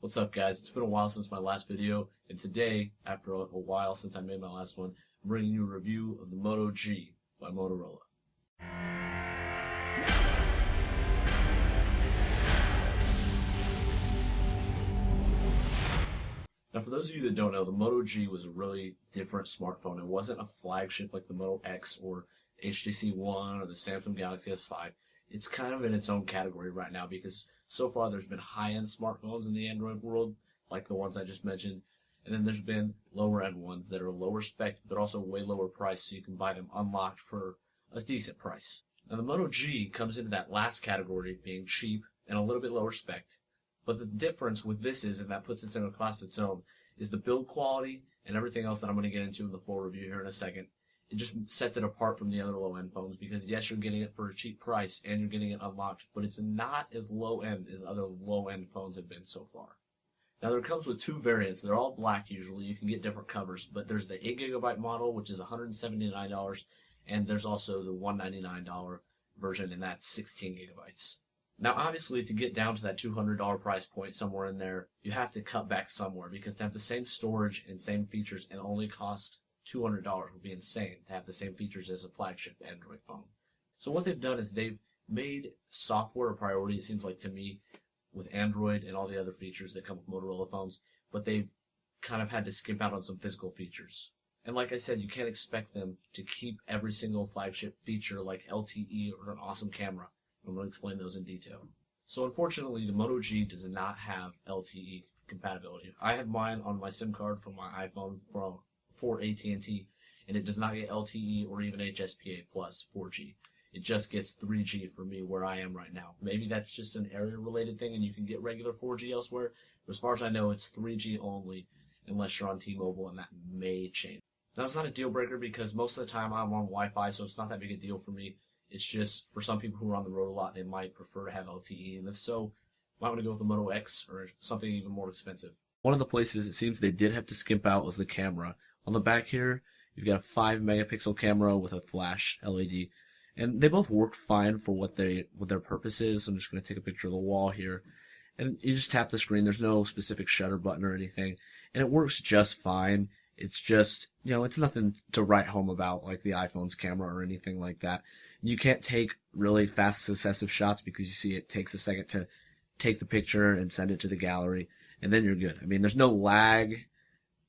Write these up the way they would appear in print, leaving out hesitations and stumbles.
What's up, guys? It's been a while since my last video, and today, after a while since I made my last one, I'm bringing you a review of the Moto G by Motorola. Now, for those of you that don't know, the Moto G was a really different smartphone. It wasn't a flagship like the Moto X or HTC One or the Samsung Galaxy S5. It's kind of in its own category right now because so far there's been high-end smartphones in the Android world, like the ones I just mentioned, and then there's been lower-end ones that are lower spec but also way lower price, so you can buy them unlocked for a decent price. Now, the Moto G comes into that last category, being cheap and a little bit lower spec. But the difference with this is, and that puts it in a class of its own, is the build quality and everything else that I'm going to get into in the full review here in a second. It just sets it apart from the other low-end phones because, yes, you're getting it for a cheap price and you're getting it unlocked, but it's not as low-end as other low-end phones have been so far. Now, it comes with two variants. They're all black usually. You can get different covers, but there's the 8GB model, which is $179, and there's also the $199 version, and that's 16 gigabytes. Now, obviously, to get down to that $200 price point somewhere in there, you have to cut back somewhere because to have the same storage and same features and only cost $200 would be insane to have the same features as a flagship Android phone. So what they've done is they've made software a priority, it seems like to me, with Android and all the other features that come with Motorola phones, but they've kind of had to skimp out on some physical features. And like I said, you can't expect them to keep every single flagship feature like LTE or an awesome camera. I'm going to explain those in detail. So unfortunately, the Moto G does not have LTE compatibility. I have mine on my SIM card from my iPhone for AT&T, and it does not get LTE or even HSPA plus 4G. It just gets 3G for me where I am right now. Maybe that's just an area-related thing and you can get regular 4G elsewhere, but as far as I know, it's 3G only unless you're on T-Mobile, and that may change. Now, it's not a deal-breaker because most of the time I'm on Wi-Fi, so it's not that big a deal for me. It's just, for some people who are on the road a lot, they might prefer to have LTE, and if so, might want to go with the Moto X or something even more expensive. One of the places it seems they did have to skimp out was the camera. On the back here, you've got a 5-megapixel camera with a flash LED, and they both work fine for what their purpose is. I'm just going to take a picture of the wall here, and you just tap the screen. There's no specific shutter button or anything, and it works just fine. It's just, it's nothing to write home about like the iPhone's camera or anything like that. You can't take really fast successive shots because you see it takes a second to take the picture and send it to the gallery, and then you're good. I mean, there's no lag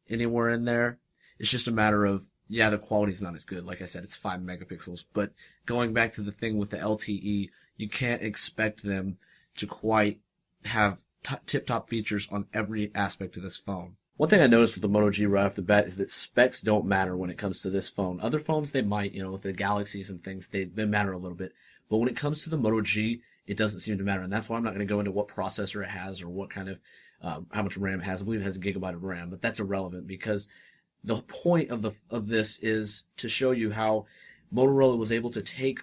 anywhere in there. It's just a matter of, yeah, the quality's not as good. Like I said, it's 5 megapixels. But going back to the thing with the LTE, you can't expect them to quite have tip-top features on every aspect of this phone. One thing I noticed with the Moto G right off the bat is that specs don't matter when it comes to this phone. Other phones, they might, with the Galaxies and things, they matter a little bit. But when it comes to the Moto G, it doesn't seem to matter. And that's why I'm not going to go into what processor it has or what kind of, how much RAM it has. I believe it has a gigabyte of RAM, but that's irrelevant because the point of this is to show you how Motorola was able to take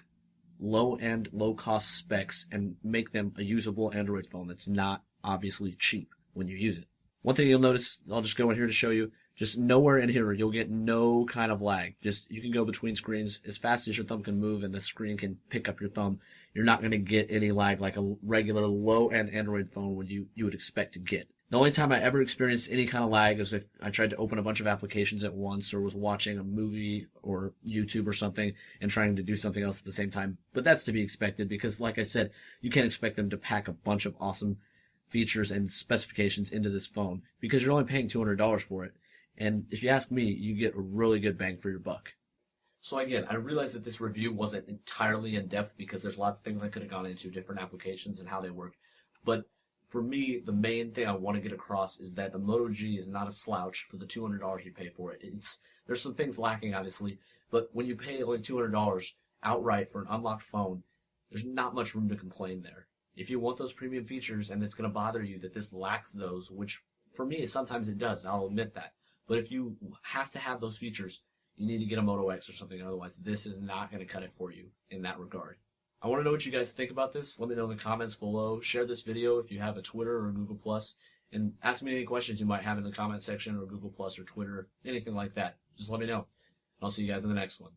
low-end, low-cost specs and make them a usable Android phone that's not obviously cheap when you use it. One thing you'll notice, I'll just go in here to show you, just nowhere in here you'll get no kind of lag. Just you can go between screens as fast as your thumb can move and the screen can pick up your thumb. You're not going to get any lag like a regular low-end Android phone would you would expect to get. The only time I ever experienced any kind of lag is if I tried to open a bunch of applications at once or was watching a movie or YouTube or something and trying to do something else at the same time. But that's to be expected because, like I said, you can't expect them to pack a bunch of awesome features and specifications into this phone because you're only paying $200 for it. And if you ask me, you get a really good bang for your buck. So again, I realize that this review wasn't entirely in-depth because there's lots of things I could have gone into, different applications and how they work. But for me, the main thing I want to get across is that the Moto G is not a slouch for the $200 you pay for it. There's some things lacking, obviously, but when you pay only $200 outright for an unlocked phone, there's not much room to complain there. If you want those premium features and it's going to bother you that this lacks those, which for me sometimes it does, I'll admit that. But if you have to have those features, you need to get a Moto X or something, otherwise this is not going to cut it for you in that regard. I want to know what you guys think about this. Let me know in the comments below. Share this video if you have a Twitter or Google+, and ask me any questions you might have in the comment section or Google+, or Twitter, anything like that. Just let me know. I'll see you guys in the next one.